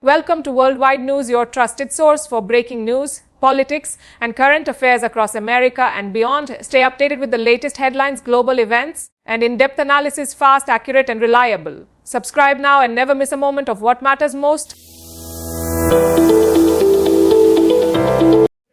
Welcome to Worldwide News, your trusted source for breaking news, politics, and current affairs across America and beyond. Stay updated with the latest headlines, global events, and in-depth analysis, fast, accurate, and reliable. Subscribe now and never miss a moment of what matters most.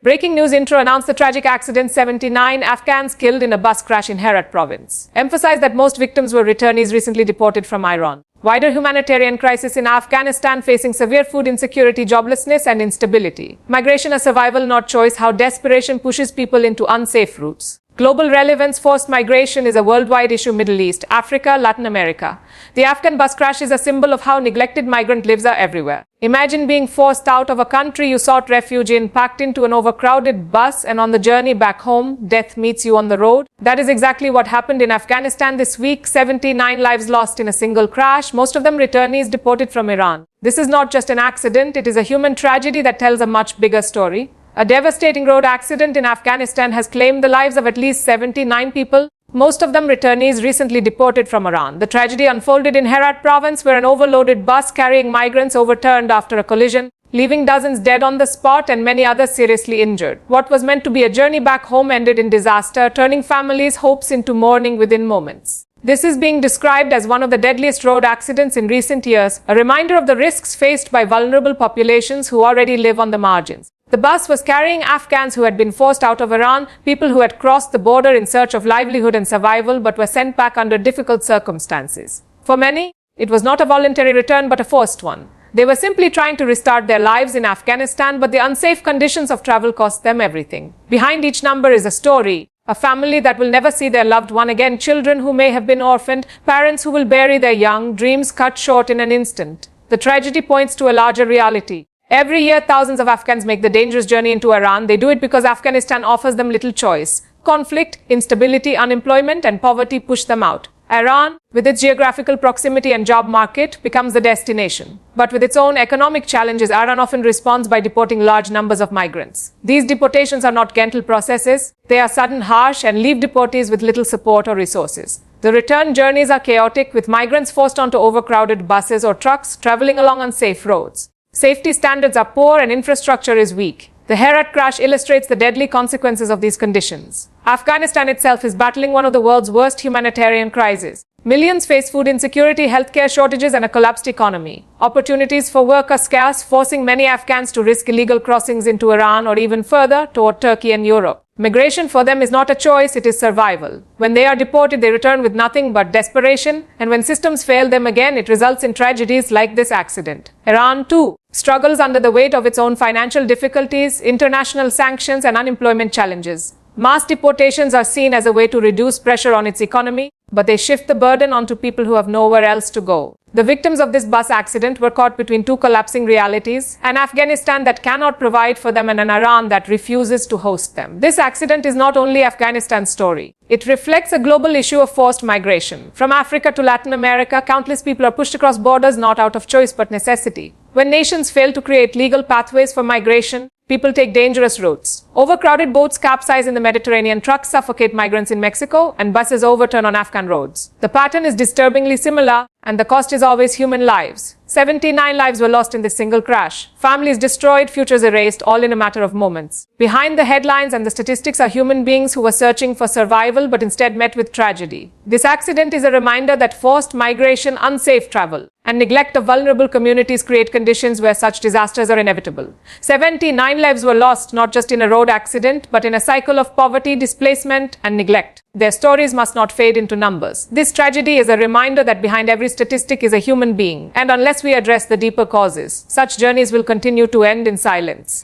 Breaking news intro announced the tragic accident, 79 Afghans killed in a bus crash in Herat Province. Emphasized that most victims were returnees recently deported from Iran. Wider humanitarian crisis in Afghanistan facing severe food insecurity, joblessness and instability. Migration a survival not choice, how desperation pushes people into unsafe routes. Global relevance, forced migration is a worldwide issue, Middle East, Africa, Latin America. The Afghan bus crash is a symbol of how neglected migrant lives are everywhere. Imagine being forced out of a country you sought refuge in, packed into an overcrowded bus, and on the journey back home, death meets you on the road. That is exactly what happened in Afghanistan this week. 79 lives lost in a single crash, most of them returnees deported from Iran. This is not just an accident, it is a human tragedy that tells a much bigger story. A devastating road accident in Afghanistan has claimed the lives of at least 79 people, most of them returnees recently deported from Iran. The tragedy unfolded in Herat Province, where an overloaded bus carrying migrants overturned after a collision, leaving dozens dead on the spot and many others seriously injured. What was meant to be a journey back home ended in disaster, turning families' hopes into mourning within moments. This is being described as one of the deadliest road accidents in recent years, a reminder of the risks faced by vulnerable populations who already live on the margins. The bus was carrying Afghans who had been forced out of Iran, people who had crossed the border in search of livelihood and survival but were sent back under difficult circumstances. For many, it was not a voluntary return but a forced one. They were simply trying to restart their lives in Afghanistan, but the unsafe conditions of travel cost them everything. Behind each number is a story. A family that will never see their loved one again, children who may have been orphaned, parents who will bury their young, dreams cut short in an instant. The tragedy points to a larger reality. Every year, thousands of Afghans make the dangerous journey into Iran. They do it because Afghanistan offers them little choice. Conflict, instability, unemployment, and poverty push them out. Iran, with its geographical proximity and job market, becomes the destination. But with its own economic challenges, Iran often responds by deporting large numbers of migrants. These deportations are not gentle processes. They are sudden, harsh, and leave deportees with little support or resources. The return journeys are chaotic, with migrants forced onto overcrowded buses or trucks, traveling along unsafe roads. Safety standards are poor and infrastructure is weak. The Herat crash illustrates the deadly consequences of these conditions. Afghanistan itself is battling one of the world's worst humanitarian crises. Millions face food insecurity, healthcare shortages, and a collapsed economy. Opportunities for work are scarce, forcing many Afghans to risk illegal crossings into Iran or even further toward Turkey and Europe. Migration for them is not a choice, it is survival. When they are deported, they return with nothing but desperation, and when systems fail them again, it results in tragedies like this accident. Iran, too, struggles under the weight of its own financial difficulties, international sanctions, and unemployment challenges. Mass deportations are seen as a way to reduce pressure on its economy, but they shift the burden onto people who have nowhere else to go. The victims of this bus accident were caught between two collapsing realities, an Afghanistan that cannot provide for them and an Iran that refuses to host them. This accident is not only Afghanistan's story. It reflects a global issue of forced migration. From Africa to Latin America, countless people are pushed across borders not out of choice but necessity. When nations fail to create legal pathways for migration, people take dangerous routes. Overcrowded boats capsize in the Mediterranean, trucks suffocate migrants in Mexico, and buses overturn on Afghan roads. The pattern is disturbingly similar, and the cost is always human lives. 79 lives were lost in this single crash. Families destroyed, futures erased, all in a matter of moments. Behind the headlines and the statistics are human beings who were searching for survival but instead met with tragedy. This accident is a reminder that forced migration, unsafe travel, and neglect of vulnerable communities create conditions where such disasters are inevitable. 79 lives were lost not just in a road accident, but in a cycle of poverty, displacement, and neglect. Their stories must not fade into numbers. This tragedy is a reminder that behind every statistic is a human being, and unless we address the deeper causes, such journeys will continue to end in silence.